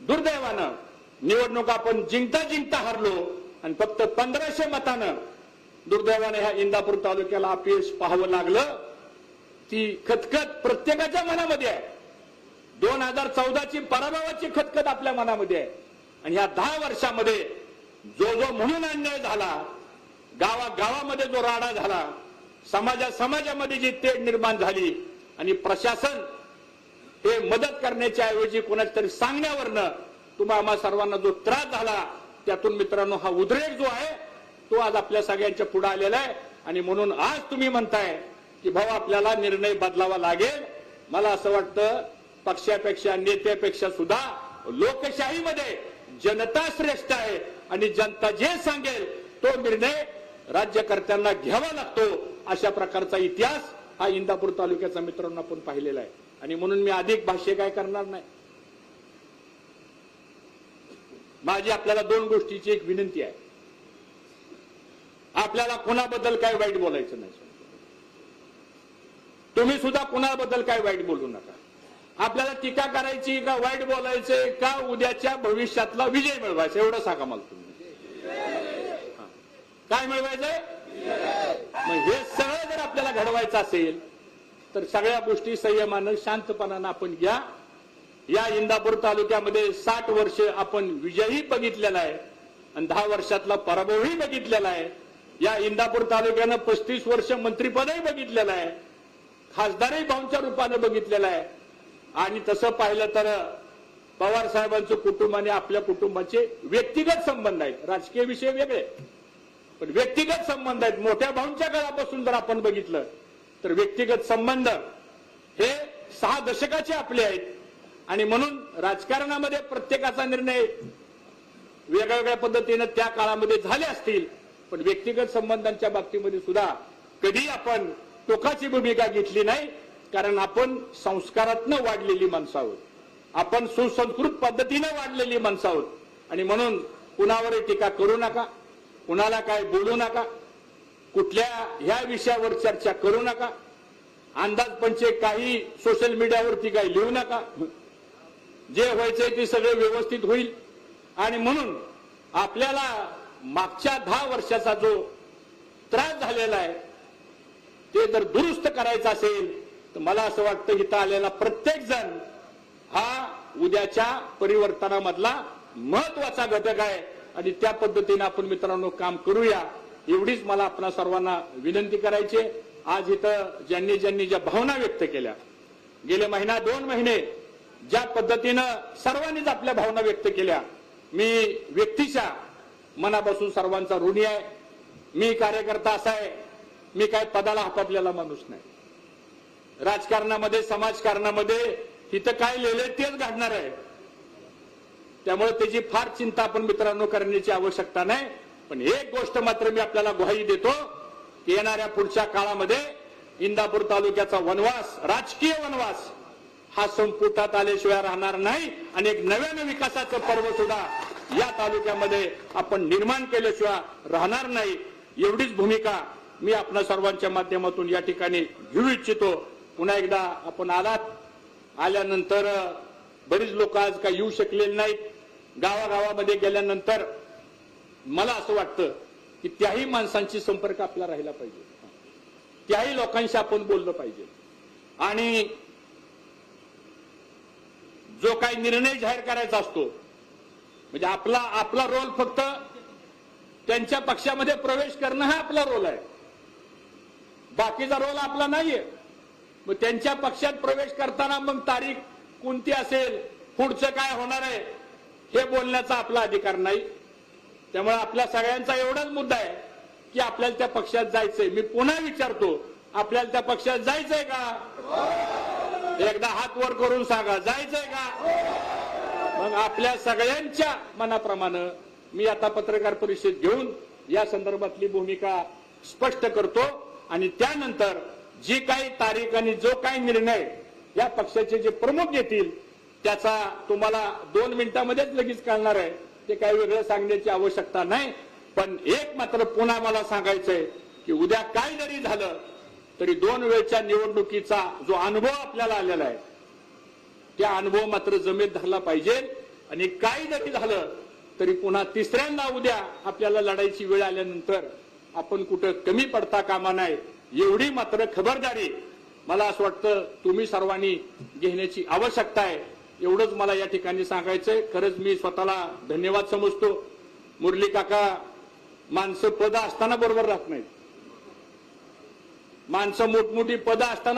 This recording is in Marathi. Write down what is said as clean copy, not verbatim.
दुर्दैवानं निवडणूक आपण जिंकता जिंकता हरलो आणि फक्त 1500 मतानं दुर्दैवाने ह्या इंदापूर तालुक्याला अपयश पाहावं लागलं. ती खतखत प्रत्येकाच्या मनामध्ये आहे. 2014ची पराभवाची खतखत आपल्या मनामध्ये आहे. आणि ह्या 10 वर्षामध्ये जो जो म्हणून अन्याय झाला, गावागावामध्ये जो राडा झाला, समाजामध्ये जी तेढ निर्माण झाली आणि प्रशासन हे मदत करण्याच्या ऐवजी कोणाच्या तरी सांगण्यावरनं तुम्हा सर्वांना जो त्रास झाला, त्यातून मित्रांनो हा उद्रेक जो आहे तो आज आपल्या सगळ्यांच्या पुढे आलेला आहे. आणि म्हणून आज तुम्ही म्हणताय की भाऊ आपल्याला निर्णय बदलावा लागेल. मला असं वाटतं पक्षापेक्षा नेत्यापेक्षा सुद्धा लोकशाहीमध्ये जनता श्रेष्ठ आहे आणि जनता जे सांगेल तो निर्णय राज्यकर्त्यांना घ्यावा लागतो. अशा प्रकारचा इतिहास हा इंदापूर तालुक्याचा मित्रांनो आपण पाहिलेला आहे. आणि म्हणून मी अधिक भाष्य काय करणार नाही. माझी आपल्याला 2 गोष्टीची एक विनंती आहे. आपल्याला कोणाबद्दल काय वाईट बोलायचं नाही. तुम्ही सुद्धा कोणाबद्दल काय वाईट बोलू नका. आपल्याला टीका करायची का वाईट बोलायचे का उद्याच्या भविष्यातला विजय मिळवायचा एवढं सांगा मला तुम्ही. काय मिळवायचंय? मग हे सगळं जर आपल्याला घडवायचं असेल तर सगळ्या गोष्टी संयमानं शांतपणानं आपण घ्या. या इंदापूर तालुक्यामध्ये 60 वर्ष आपण विजयही बघितलेला आहे आणि 10 वर्षातला पराभवही बघितलेला आहे. या इंदापूर तालुक्यानं 35 वर्ष मंत्रिपदही बघितलेलं आहे, खासदारही भाऊंच्या रूपानं बघितलेलं आहे. आणि तसं पाहिलं तर पवार साहेबांचं कुटुंब आणि आपल्या कुटुंबाचे व्यक्तिगत संबंध आहेत. राजकीय विषय वेगळे पण व्यक्तिगत संबंध आहेत. मोठ्या भाऊंच्या काळापासून जर आपण बघितलं तर व्यक्तिगत संबंध हे 6 दशकाचे आपले आहेत. आणि म्हणून राजकारणामध्ये प्रत्येकाचा निर्णय वेगवेगळ्या पद्धतीने त्या काळामध्ये झाले असतील, पण व्यक्तिगत संबंधांच्या बाबतीमध्ये सुद्धा कधी आपण टोकाची भूमिका घेतली नाही. कारण आपण संस्कारातनं वाढलेली माणसं आहोत, आपण सुसंस्कृत पद्धतीने वाढलेली माणसं आहोत. आणि म्हणून कुणावरही टीका करू नका, कुणाला काय बोलू नका, कुठल्या ह्या विषयावर चर्चा करू नका, अंदाजपंचे काही सोशल मीडियावरती काही लिहू नका. जे व्हायचंय ते सगळं व्यवस्थित होईल. आणि म्हणून आपल्याला मागच्या 10 वर्षाचा जो त्रास झालेला आहे ते जर दुरुस्त करायचं असेल तर मला असं वाटतं इथं आलेला प्रत्येक जण हा उद्याच्या परिवर्तनामधला महत्वाचा घटक आहे. आणि त्या पद्धतीने आपण मित्रांनो काम करूया एवढीच मला आपणा सर्वांना विनंती करायची. आज इथं ज्यांनी ज्या भावना व्यक्त केल्या, गेले महिना 2 महिने ज्या पद्धतीनं सर्वांनीच आपल्या भावना व्यक्त केल्या, मी व्यक्तीच्या मनापासून सर्वांचा ऋणी आहे. मी कार्यकर्ता असा आहे, मी काय पदाला हापापलेला माणूस नाही. राजकारणामध्ये समाजकारणामध्ये इथं काय लिहिलंय तेच घडणार आहे. त्यामुळे त्याची फार चिंता आपण मित्रांनो करण्याची आवश्यकता नाही. पण एक गोष्ट मात्र मी आपल्याला ग्वाही देतो की येणाऱ्या पुढच्या काळामध्ये इंदापूर तालुक्याचा वनवास, राजकीय वनवास हा संपुटात आल्याशिवाय राहणार नाही. आणि एक नव्यानं विकासाचं पर्व सुद्धा या तालुक्यामध्ये आपण निर्माण केल्याशिवाय राहणार नाही. एवढीच भूमिका मी आपल्या सर्वांच्या माध्यमातून या ठिकाणी घेऊ इच्छितो. पुन्हा एकदा आपण आल्यानंतर बरीच लोक आज काही येऊ शकलेली नाहीत. गावागावामध्ये गेल्यानंतर मला असं वाटतं की त्याही माणसांची संपर्क आपला राहिला पाहिजे, त्याही लोकांशी आपण बोललं पाहिजे. आणि जो काही निर्णय जाहीर करायचा असतो म्हणजे आपला रोल फक्त त्यांच्या पक्षामध्ये प्रवेश करणं हा आपला रोल आहे, बाकीचा रोल आपला नाहीये. मग त्यांच्या पक्षात प्रवेश करताना मग तारीख कोणती असेल, पुढचं काय होणार आहे हे बोलण्याचा आपला अधिकार नाही. त्यामुळे आपल्या सगळ्यांचा एवढाच मुद्दा आहे की आपल्याला त्या पक्षात जायचंय. मी पुन्हा विचारतो, आपल्याला त्या पक्षात जायचंय का? एकदा हात वर करून सांगा, जायचंय का? मग आपल्या सगळ्यांच्या मनाप्रमाणे मी आता पत्रकार परिषद घेऊन या संदर्भातली भूमिका स्पष्ट करतो. आणि त्यानंतर जी काही तारीख आणि जो काही निर्णय या पक्षाचे जे प्रमुख घेतील त्याचा तुम्हाला 2 मिनिटांमध्येच लगेच कळणार आहे. ते काही वेगळं सांगण्याची आवश्यकता नाही. पण एक मात्र पुन्हा मला सांगायचंय की उद्या काय जरी झालं तरी 2 वेळच्या निवडणुकीचा जो अनुभव आपल्याला आलेला आहे त्या अनुभव मात्र जमेत धरला पाहिजे. आणि काही जरी झालं तरी पुन्हा तिसऱ्यांदा उद्या आपल्याला लढायची वेळ आल्यानंतर आपण कुठं कमी पडता कामा नये, एवढी मात्र खबरदारी मला असं वाटतं तुम्ही सर्वांनी घेण्याची आवश्यकता आहे. एवढंच मला या ठिकाणी सांगायचंय. खरंच मी स्वतःला धन्यवाद समजतो. मुरली काका माणसं पद असताना बरोबर राहत नाहीत. माणसं मोठमोठी पद असताना